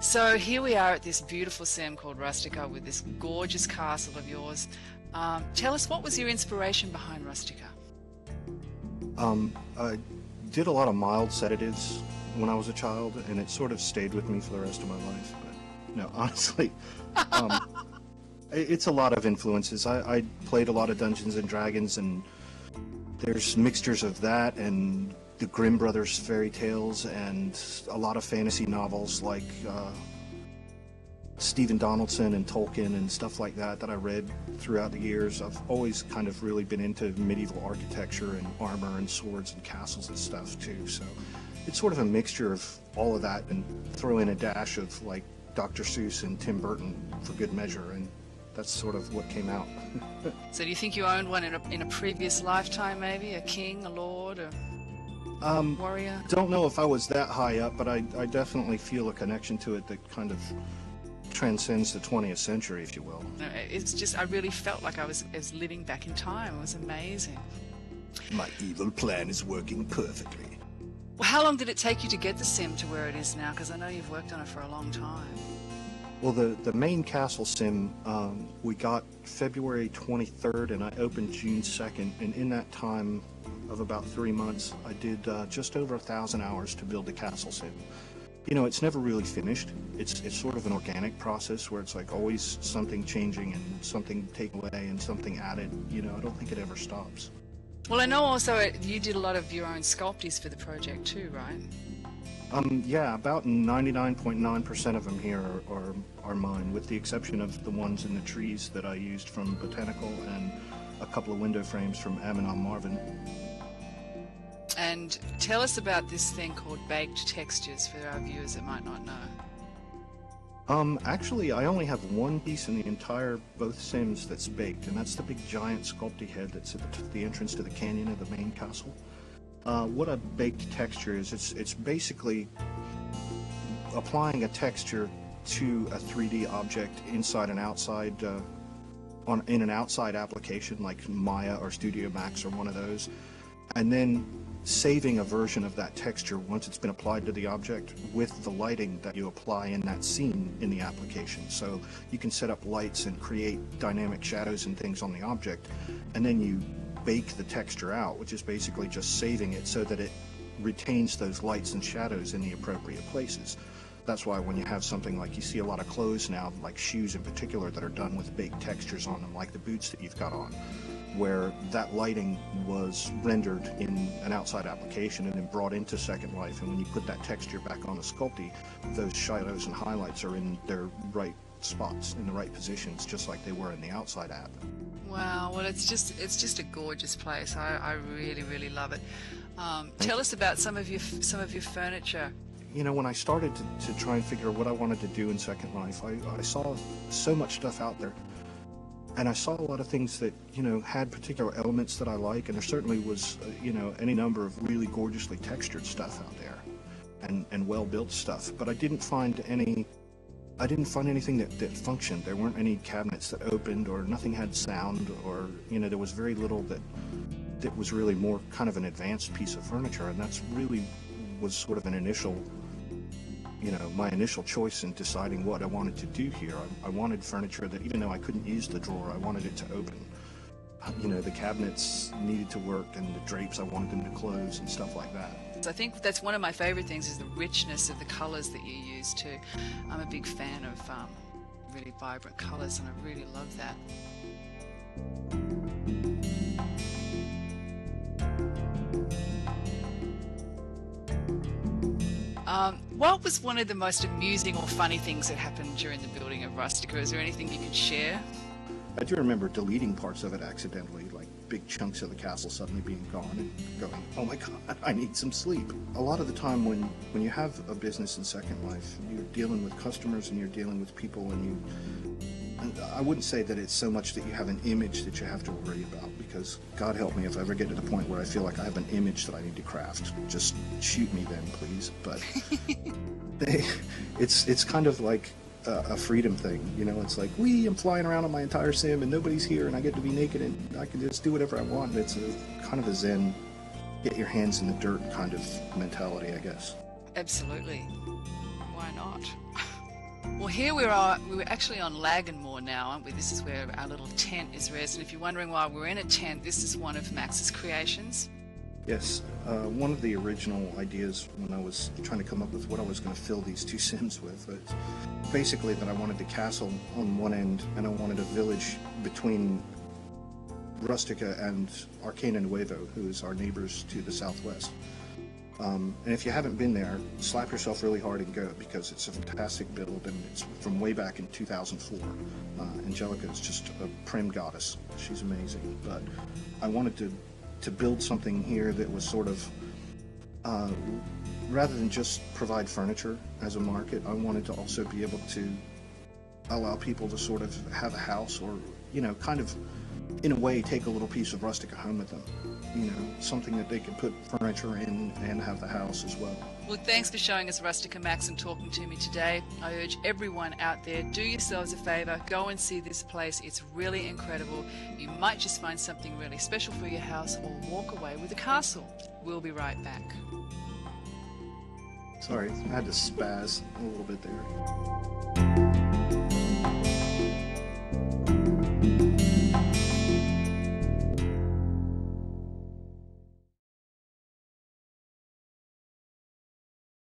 So here we are at this beautiful sim called Rustica with this gorgeous castle of yours. Tell us, what was your inspiration behind Rustica? I did a lot of mild sedatives when I was a child, and it sort of stayed with me for the rest of my life. But no, honestly, it's a lot of influences. I played a lot of Dungeons and Dragons, and there's mixtures of that and the Grimm brothers fairy tales and a lot of fantasy novels like Stephen Donaldson and Tolkien and stuff like that I read throughout the years. I've always kind of really been into medieval architecture and armor and swords and castles and stuff too. So it's sort of a mixture of all of that, and throw in a dash of like Dr. Seuss and Tim Burton for good measure, and that's sort of what came out. So do you think you owned one in a previous lifetime, maybe? A king, a lord, a warrior? Don't know if I was that high up, but I definitely feel a connection to it that kind of transcends the 20th century, if you will. No, it's just, I really felt like I was living back in time. It was amazing. My evil plan is working perfectly. Well, how long did it take you to get the sim to where it is now? Because I know you've worked on it for a long time. Well, the main castle sim, we got February 23rd, and I opened June 2nd, and in that time of about 3 months, I did just over 1,000 hours to build the castle sim. You know, it's never really finished. It's sort of an organic process where it's like always something changing and something taken away and something added. You know, I don't think it ever stops. Well, I know also you did a lot of your own sculptures for the project too, right? Yeah, about 99.9% of them here are mine, with the exception of the ones in the trees that I used from Botanical and a couple of window frames from Amnon Marvin. And tell us about this thing called baked textures for our viewers that might not know. Actually, I only have one piece in the entire both sims that's baked, and that's the big giant sculpty head that's at the entrance to the canyon of the main castle. What a baked texture is, it's basically applying a texture to a 3D object inside an outside, in an outside application like Maya or Studio Max or one of those, and then saving a version of that texture once it's been applied to the object with the lighting that you apply in that scene in the application. So you can set up lights and create dynamic shadows and things on the object, and then you bake the texture out, which is basically just saving it so that it retains those lights and shadows in the appropriate places. That's why when you have something like, you see a lot of clothes now, like shoes in particular, that are done with baked textures on them, like the boots that you've got on, where that lighting was rendered in an outside application and then brought into Second Life, and when you put that texture back on the sculpty, those shadows and highlights are in their right spots, in the right positions, just like they were in the outside app. Wow, well, it's just a gorgeous place. I really, really love it. Tell us about some of your furniture. You know, when I started to try and figure out what I wanted to do in Second Life, I saw so much stuff out there. And I saw a lot of things that, you know, had particular elements that I like, and there certainly was, you know, any number of really gorgeously textured stuff out there, and well-built stuff. But I didn't find anything that functioned. There weren't any cabinets that opened, or nothing had sound, or, you know, there was very little that was really more kind of an advanced piece of furniture, and that's really was sort of an initial, you know, my initial choice in deciding what I wanted to do here. I wanted furniture that, even though I couldn't use the drawer, I wanted it to open. You know, the cabinets needed to work, and the drapes, I wanted them to close and stuff like that. So I think that's one of my favorite things, is the richness of the colors that you use too. I'm a big fan of really vibrant colors, and I really love that. What was one of the most amusing or funny things that happened during the building of Rustica? Is there anything you could share? I do remember deleting parts of it accidentally, like big chunks of the castle suddenly being gone and going, oh my god, I need some sleep. A lot of the time when you have a business in Second Life, you're dealing with customers and you're dealing with people, and I wouldn't say that it's so much that you have an image that you have to worry about, because God help me if I ever get to the point where I feel like I have an image that I need to craft. Just shoot me then, please. But it's kind of like a freedom thing, you know. It's like, I'm flying around on my entire sim and nobody's here, and I get to be naked and I can just do whatever I want. It's a kind of a zen, get your hands in the dirt kind of mentality, I guess. Absolutely. Why not? Well, here we are. We're actually on Laganmore now, aren't we? This is where our little tent is resident. If you're wondering why we're in a tent, this is one of Max's creations. Yes, one of the original ideas when I was trying to come up with what I was going to fill these two Sims with was basically that I wanted the castle on one end and I wanted a village between Rustica and Arcana Nuevo, who is our neighbors to the southwest. And if you haven't been there, slap yourself really hard and go, because it's a fantastic build, and it's from way back in 2004. Angelica is just a prim goddess. She's amazing. But I wanted to build something here that was sort of, rather than just provide furniture as a market, I wanted to also be able to allow people to sort of have a house, or, you know, kind of, in a way, take a little piece of Rustica home with them. You know, something that they could put furniture in and have the house as well. Well, thanks for showing us Rustica, Max, and talking to me today. I urge everyone out there, do yourselves a favor, go and see this place. It's really incredible. You might just find something really special for your house, or walk away with a castle. We'll be right back. Sorry, I had to spaz a little bit there.